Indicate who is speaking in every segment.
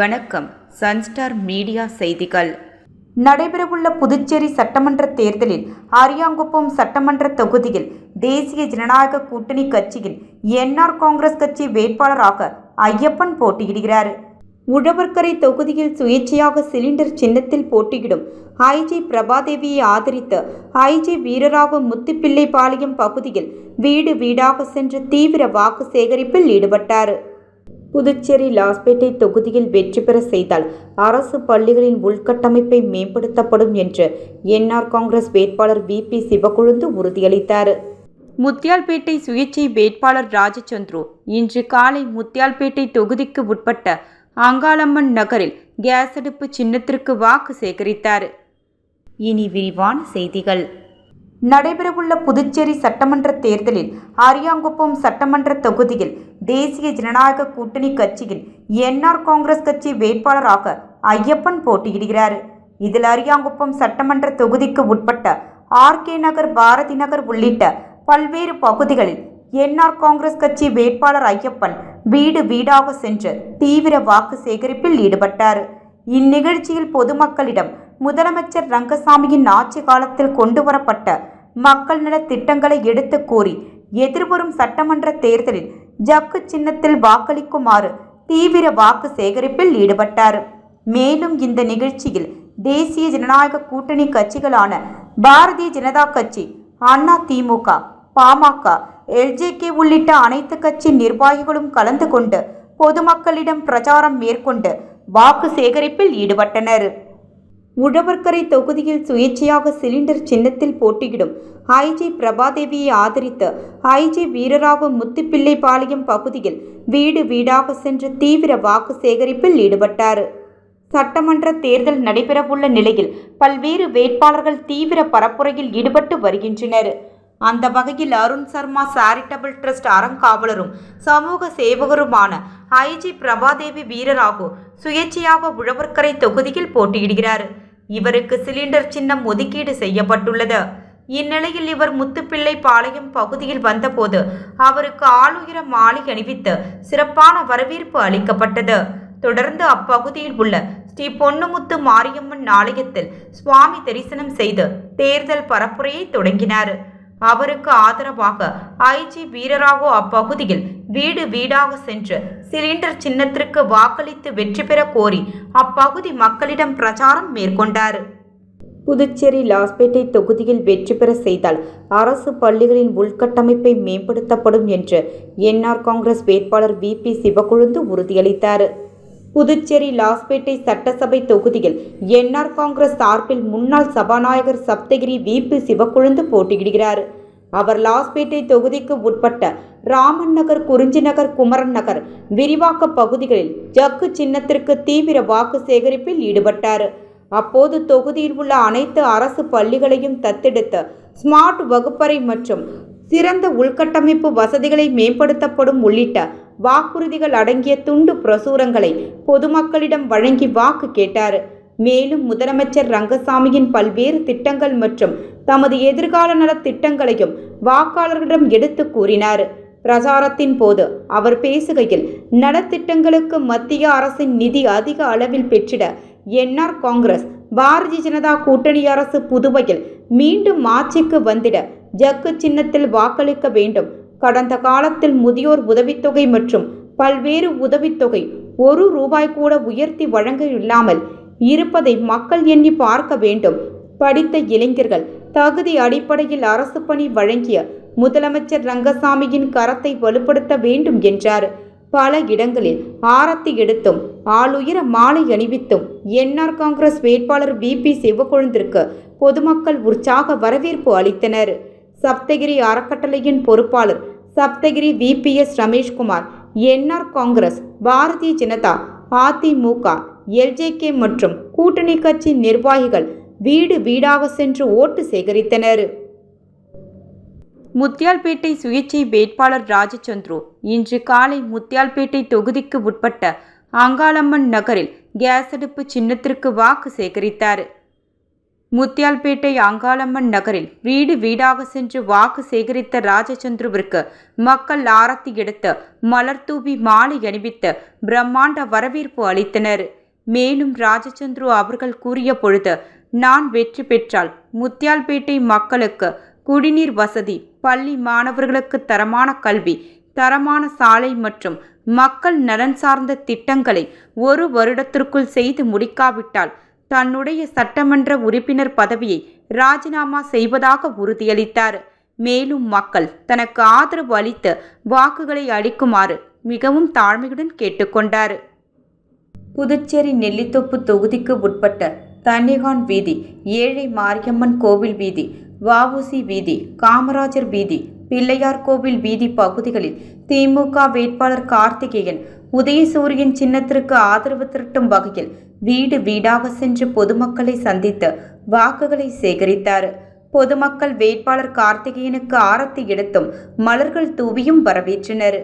Speaker 1: வணக்கம். Sunstar media செய்திகள்.
Speaker 2: நடைபெறவுள்ள புதுச்சேரி சட்டமன்ற தேர்தலில் அரியாங்குப்பம் சட்டமன்ற தொகுதியில் தேசிய ஜனநாயக கூட்டணி கட்சியின் என்ஆர் காங்கிரஸ் கட்சி வேட்பாளராக ஐயப்பன் போட்டியிடுகிறார். உழவர்கரை தொகுதியில் சுயேட்சையாக சிலிண்டர் சின்னத்தில் போட்டியிடும் ஐஜி பிரபாதேவியை ஆதரித்து ஐஜி வீரராக முத்துப்பிள்ளைபாளையம் பகுதியில் வீடு வீடாக சென்று தீவிர வாக்கு சேகரிப்பில் ஈடுபட்டார். புதுச்சேரி லாஸ்பேட்டை தொகுதியில் வெற்றி பெற செய்தால் அரசு பள்ளிகளின் உள்கட்டமைப்பை மேம்படுத்தப்படும் என்று என்ஆர் காங்கிரஸ் வேட்பாளர் VP சிவக்கொழுந்து உறுதியளித்தார்.
Speaker 1: முத்தியால்பேட்டை சுயேட்சை வேட்பாளர் ராஜச்சந்திரு இன்று காலை முத்தியால்பேட்டை தொகுதிக்கு உட்பட்ட அங்காளம்மன் நகரில் கேஸ் அடுப்பு சின்னத்திற்கு வாக்கு சேகரித்தார். இனி விரிவான செய்திகள்.
Speaker 2: நடைபெறவுள்ள புதுச்சேரி சட்டமன்ற தேர்தலில் அரியாங்குப்பம் சட்டமன்ற தொகுதியில் தேசிய ஜனநாயக கூட்டணி கட்சியின் என்ஆர் காங்கிரஸ் கட்சி வேட்பாளராக ஐயப்பன் போட்டியிடுகிறார். இதில் அரியாங்குப்பம் சட்டமன்ற தொகுதிக்கு உட்பட்ட RK நகர், பாரதி நகர் உள்ளிட்ட பல்வேறு பகுதிகளில் என்ஆர் காங்கிரஸ் கட்சி வேட்பாளர் ஐயப்பன் வீடு வீடாக சென்று தீவிர வாக்கு சேகரிப்பில் ஈடுபட்டார். இந்நிகழ்ச்சியில் பொதுமக்களிடம் முதலமைச்சர் ரங்கசாமியின் ஆட்சி காலத்தில் கொண்டு வரப்பட்ட மக்கள் நல திட்டங்களை எடுத்து கூறி எதிர்வரும் சட்டமன்ற தேர்தலில் ஜக்கு சின்னத்தில் வாக்களிக்குமாறு தீவிர வாக்கு சேகரிப்பில் ஈடுபட்டார். மேலும் இந்த நிகழ்ச்சியில் தேசிய ஜனநாயக கூட்டணி கட்சிகளான பாரதிய ஜனதா கட்சி, அண்ணா திமுக, பாமக, LJK உள்ளிட்ட அனைத்து கட்சி நிர்வாகிகளும் கலந்து கொண்டு பொதுமக்களிடம் பிரச்சாரம் மேற்கொண்டு வாக்கு சேகரிப்பில் ஈடுபட்டனர். உழவர்கரை தொகுதியில் சுயேட்சையாக சிலிண்டர் சின்னத்தில் போட்டியிடும் ஐஜி பிரபாதேவியை ஆதரித்து ஐஜி வீரராக முத்துப்பிள்ளைபாளையம் பகுதியில் வீடு வீடாக சென்று தீவிர வாக்கு சேகரிப்பில் ஈடுபட்டார். சட்டமன்ற தேர்தல் நடைபெறவுள்ள நிலையில் பல்வேறு வேட்பாளர்கள் தீவிர பரப்புரையில் ஈடுபட்டு வருகின்றனர். அந்த வகையில் அருண் சர்மா சேரிட்டபிள் ட்ரஸ்ட் அறங்காவலரும் சமூக சேவகருமான ஐஜி பிரபாதேவி வீரராகு சுயேட்சையாக உழவர்கரை தொகுதியில் போட்டியிடுகிறார். இவருக்கு சிலிண்டர் சின்னம் ஒதுக்கீடு செய்யப்பட்டுள்ளது. இந்நிலையில் இவர் முத்துப்பிள்ளைபாளையம் பகுதியில் வந்தபோது அவருக்கு ஆளுயர மாலை அணிவித்து சிறப்பான வரவேற்பு அளிக்கப்பட்டது. தொடர்ந்து அப்பகுதியில் உள்ள ஸ்ரீ பொன்னுமுத்து மாரியம்மன் ஆலயத்தில் சுவாமி தரிசனம் செய்து தேர்தல் பரப்புரையை தொடங்கினார். அவருக்கு ஆதரவாக ஐஜி வீரராகு அப்பகுதியில் வீடு வீடாக சென்று சிலிண்டர் சின்னத்திற்கு வாக்களித்து வெற்றி பெற கோரி அப்பகுதி மக்களிடம் பிரச்சாரம் மேற்கொண்டார். புதுச்சேரி லாஸ்பேட்டை தொகுதியில் வெற்றி பெற செய்தால் அரசு பள்ளிகளின் உள்கட்டமைப்பை மேம்படுத்தப்படும் என்று என்ஆர் காங்கிரஸ் வேட்பாளர் VP சிவக்கொழுந்து உறுதியளித்தார். புதுச்சேரி லாஸ்பேட்டை சட்டசபை தொகுதியில் என்ஆர் காங்கிரஸ் சார்பில் முன்னாள் சபாநாயகர் சப்தகிரி VP சிவக்கொழுந்து போட்டியிடுகிறார். அவர் லாஸ்பேட்டை தொகுதிக்கு உட்பட்ட ராமன் நகர், குறிஞ்சி நகர், குமரன் நகர் விரிவாக்க பகுதிகளில் ஜக்கு சின்னத்திற்கு தீவிர வாக்கு சேகரிப்பில் ஈடுபட்டார். அப்போது தொகுதியில் உள்ள அனைத்து அரசு பள்ளிகளையும் தத்தெடுத்து ஸ்மார்ட் வகுப்பறை மற்றும் சிறந்த உள்கட்டமைப்பு வசதிகளை மேம்படுத்தப்படும் உள்ளிட்ட வாக்குறுதிகள் அடங்கிய துண்டு பிரசுரங்களை பொதுமக்களிடம் வழங்கி வாக்கு கேட்டார். மேலும் முதலமைச்சர் ரங்கசாமியின் பல்வேறு திட்டங்கள் மற்றும் தமது எதிர்கால நல திட்டங்களையும் வாக்காளர்களிடம் எடுத்து கூறினார். பிரச்சாரத்தின் போது அவர் பேசுகையில், நலத்திட்டங்களுக்கு மத்திய அரசின் நிதி அதிக அளவில் பெற்றிட என்ஆர் காங்கிரஸ், பாரதிய ஜனதா கூட்டணி அரசு புதுவையில் மீண்டும் ஆட்சிக்கு வந்திட ஜக்கு சின்னத்தில் வாக்களிக்க வேண்டும். கடந்த காலத்தில் முதியோர் உதவித்தொகை மற்றும் பல்வேறு உதவித்தொகை ₹1 கூட உயர்த்தி வழங்க இல்லாமல் இருப்பதை மக்கள் எண்ணி பார்க்க வேண்டும். படித்த இளைஞர்கள் தகுதி அடிப்படையில் அரசு பணி வழங்கிய முதலமைச்சர் ரங்கசாமியின் கரத்தை வலுப்படுத்த வேண்டும் என்றார். பல இடங்களில் ஆரத்தி எடுத்தும் ஆளுயர மாலை அணிவித்தும் என்ஆர் காங்கிரஸ் வேட்பாளர் VP சிவக்கொழுந்திற்கு பொதுமக்கள் உற்சாக வரவேற்பு அளித்தனர். சப்தகிரி அறக்கட்டளையின் பொறுப்பாளர் சப்தகிரி VPS ரமேஷ்குமார் என்ஆர் காங்கிரஸ், பாரதிய ஜனதா, அதிமுக, LJK மற்றும் கூட்டணி கட்சி நிர்வாகிகள் வீடு வீடாக சென்று ஓட்டு சேகரித்தனர்.
Speaker 1: முத்தியால்பேட்டை சுயேட்சை வேட்பாளர் ராஜச்சந்திரு இன்று காலை முத்தியால்பேட்டை தொகுதிக்கு உட்பட்ட அங்காளம்மன் நகரில் கேஸ் அடுப்பு சின்னத்திற்கு வாக்கு சேகரித்தார். முத்தியால்பேட்டை அங்காளம்மன் நகரில் வீடு வீடாக சென்று வாக்கு சேகரித்த ராஜச்சந்திரவிற்கு மக்கள் ஆரத்தி எடுத்து மலர் தூவி மாலை அணிவித்து பிரம்மாண்ட வரவேற்பு அளித்தனர். மேலும் ராஜச்சந்திரு அவர்கள் கூறிய பொழுது, நான் வெற்றி பெற்றால் முத்தியால்பேட்டை மக்களுக்கு குடிநீர் வசதி, பள்ளி மாணவர்களுக்கு தரமான கல்வி, தரமான சாலை மற்றும் மக்கள் நலன் சார்ந்த திட்டங்களை 1 வருடத்திற்குள் செய்து முடிக்காவிட்டால் தன்னுடைய சட்டமன்ற உறுப்பினர் பதவியை ராஜினாமா செய்வதாக உறுதியளித்தார். மேலும் மக்கள் தனக்கு ஆதரவு அளித்து வாக்குகளை அளிக்குமாறு மிகவும் தாழ்மையுடன் கேட்டுக்கொண்டார். புதுச்சேரி நெல்லித்தோப்பு தொகுதிக்கு உட்பட்ட தன்னிகான் வீதி, ஏழை மாரியம்மன் கோவில் வீதி, வஉசி வீதி, காமராஜர் வீதி, பிள்ளையார் கோவில் வீதி பகுதிகளில் திமுக வேட்பாளர் கார்த்திகேயன் உதயசூரியன் சின்னத்திற்கு ஆதரவு திரட்டும் வகையில் வீடு வீடாக சென்று பொதுமக்களை சந்தித்து வாக்குகளை சேகரித்தார். பொதுமக்கள் வேட்பாளர் கார்த்திகேயனுக்கு ஆரத்தி எடுத்தும் மலர்கள் தூவியும் வரவேற்றனர்.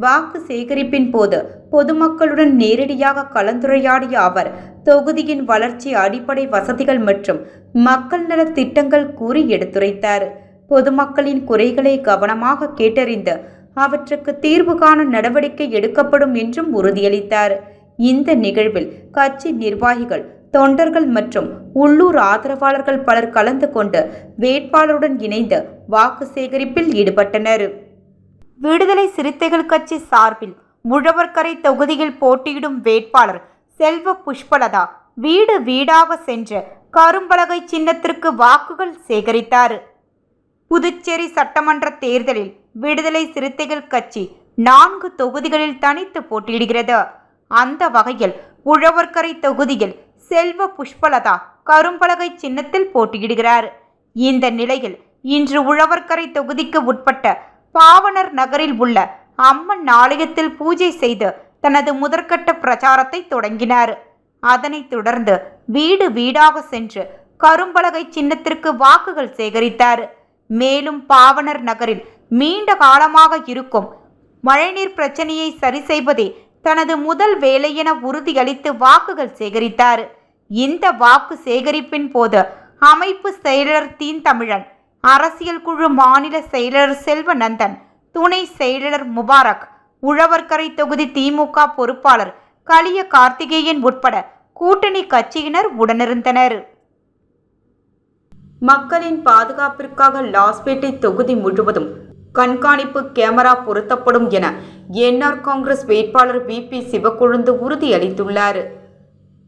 Speaker 1: வாக்கு சேகரிப்பின் போது பொதுமக்களுடன் நேரடியாக கலந்துரையாடிய அவர் தொகுதியின் வளர்ச்சி, அடிப்படை வசதிகள் மற்றும் மக்கள் நல திட்டங்கள் கூறி எடுத்துரைத்தார். பொதுமக்களின் குறைகளை கவனமாக கேட்டறிந்து அவற்றுக்கு தீர்வு காண நடவடிக்கை எடுக்கப்படும் என்றும் உறுதியளித்தார். இந்த நிகழ்வில் கட்சி நிர்வாகிகள், தொண்டர்கள் மற்றும் உள்ளூர் ஆதரவாளர்கள் பலர் கலந்து கொண்டு வேட்பாளருடன் இணைந்து வாக்கு சேகரிப்பில் ஈடுபட்டனர். விடுதலை சிறுத்தைகள் கட்சி சார்பில் உழவர்கரை தொகுதியில் போட்டியிடும் வேட்பாளர் செல்வ புஷ்பலதா வீடு வீடாக சென்று கரும்பலகை சின்னத்திற்கு வாக்குகள் சேகரித்தார். புதுச்சேரி சட்டமன்ற தேர்தலில் விடுதலை சிறுத்தைகள் கட்சி 4 தொகுதிகளில் தனித்து போட்டியிடுகிறது. அந்த வகையில் உழவர்கரை தொகுதியில் செல்வ புஷ்பலதா கரும்பலகை சின்னத்தில் போட்டியிடுகிறார். இந்த நிலையில் இன்று உழவர்கரை தொகுதிக்கு உட்பட்ட பாவனர் நகரில் உள்ள அம்மன் ஆலயத்தில் பூஜை செய்து தனது முதற்கட்ட பிரச்சாரத்தை தொடங்கினார். அதனைத் தொடர்ந்து வீடு வீடாக சென்று கரும்பலகை சின்னத்திற்கு வாக்குகள் சேகரித்தார். மேலும் பாவனர் நகரில் நீண்ட காலமாக இருக்கும் மழைநீர் பிரச்சனையை சரி செய்வதே தனது முதல் வேலை என உறுதியளித்து வாக்குகள் சேகரித்தார். இந்த வாக்கு சேகரிப்பின் போது அமைப்பு செயலர் தீன்தமிழன், அரசியல் குழு மாநில செயலர் செல்வநந்தன், துணை செயலர் முபாரக், உழவர்கரை தொகுதி திமுக பொறுப்பாளர் கலிய கார்த்திகேயன் உட்பட கூட்டணி கட்சியினர் உடனிருந்தனர். மக்களின் பாதுகாப்பிற்காக லாஸ்பேட்டை தொகுதி முழுவதும் கண்காணிப்பு கேமரா பொருத்தப்படும் என என்ஆர் காங்கிரஸ் வேட்பாளர் விபி சிவக்கொழுந்து உறுதியளித்துள்ளார்.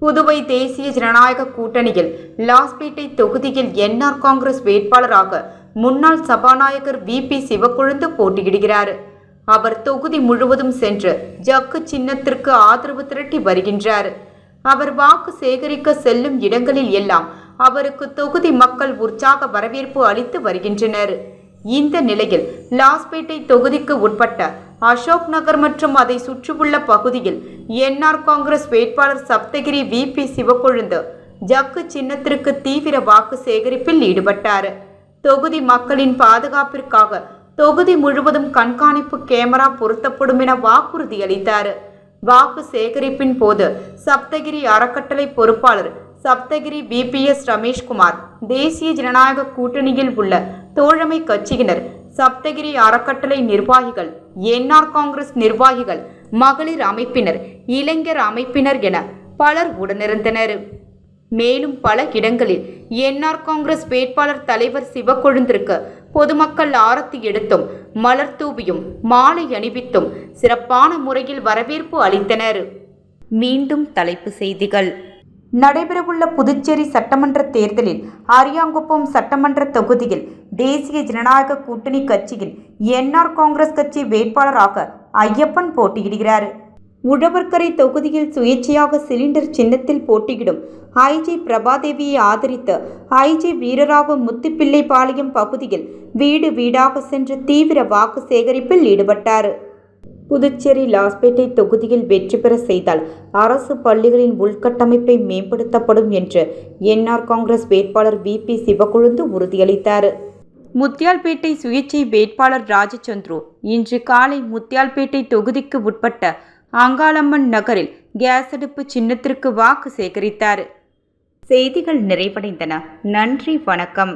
Speaker 1: புதுவை தேசிய ஜனநாயக கூட்டணியில் லாஸ்பேட்டை தொகுதியில் என்ஆர் காங்கிரஸ் வேட்பாளராக முன்னாள் சபாநாயகர் விபி சிவக்கொழுந்து போட்டியிடுகிறார். அவர் தொகுதி முழுவதும் சென்று ஜக்கு சின்னத்திற்கு ஆதரவு திரட்டி வருகின்றார். அவர் வாக்கு சேகரிக்க செல்லும் இடங்களில் எல்லாம் அவருக்கு தொகுதி மக்கள் உற்சாக வரவேற்பு அளித்து வருகின்றனர். இந்த நிலையில் லாஸ்பேட்டை தொகுதிக்கு உட்பட்ட அசோக் நகர் மற்றும் அதை சுற்றியுள்ள பகுதியில் என்ஆர் காங்கிரஸ் வேட்பாளர் சப்தகிரி விபி சிவக்கொழுந்து ஜக்கு சின்னத்திற்கு தீவிர வாக்கு சேகரிப்பில் ஈடுபட்டார். தொகுதி மக்களின் பாதுகாப்பிற்காக தொகுதி முழுவதும் கண்காணிப்பு கேமரா பொருத்தப்படும் என வாக்குறுதி அளித்தார். வாக்கு சேகரிப்பின் போது சப்தகிரி அறக்கட்டளை பொறுப்பாளர் சப்தகிரி பிபிஎஸ் ரமேஷ்குமார், தேசிய ஜனநாயக கூட்டணியில் உள்ள தோழமை கட்சியினர், சப்தகிரி அறக்கட்டளை நிர்வாகிகள், என்ஆர் காங்கிரஸ் நிர்வாகிகள், மகளிர் அமைப்பினர், இளைஞர் அமைப்பினர் என பலர் உடனிருந்தனர். மேலும் பல இடங்களில் என்ஆர் காங்கிரஸ் வேட்பாளர் தலைவர் சிவக்கொழுந்திற்கு பொதுமக்கள் ஆரத்தி எடுத்தும் மலர் தூவியும் மாலை அணிவித்தும் சிறப்பான முறையில் வரவேற்பு அளித்தனர். மீண்டும் தலைப்புச் செய்திகள். நடைபெறவுள்ள புதுச்சேரி சட்டமன்ற தேர்தலில் அரியாங்குப்பம் சட்டமன்ற தொகுதியில் தேசிய ஜனநாயக கூட்டணி கட்சியின் என்ஆர் காங்கிரஸ் கட்சி வேட்பாளராக ஐயப்பன் போட்டியிடுகிறார். உழவர்கரை தொகுதியில் சுயேட்சையாக சிலிண்டர் சின்னத்தில் போட்டியிடும் ஐஜி பிரபாதேவியை ஆதரித்து ஐஜி வீரராக முத்துப்பிள்ளைபாளையம் பகுதியில் வீடு வீடாக சென்று தீவிர வாக்கு சேகரிப்பில் ஈடுபட்டார். புதுச்சேரி லாஸ்பேட்டை தொகுதியில் வெற்றி பெற செய்தால் அரசு பள்ளிகளின் உள்கட்டமைப்பை மேம்படுத்தப்படும் என்று என்ஆர் காங்கிரஸ் வேட்பாளர் விபி சிவக்கொழுந்து உறுதியளித்தார். முத்தியால்பேட்டை சுயேட்சை வேட்பாளர் ராஜச்சந்திரு இன்று காலை முத்தியால்பேட்டை தொகுதிக்கு உட்பட்ட அங்காளம்மன் நகரில் கேஸ் அடுப்பு சின்னத்திற்கு வாக்கு சேகரித்தார். செய்திகள் நிறைவடைந்தன. நன்றி, வணக்கம்.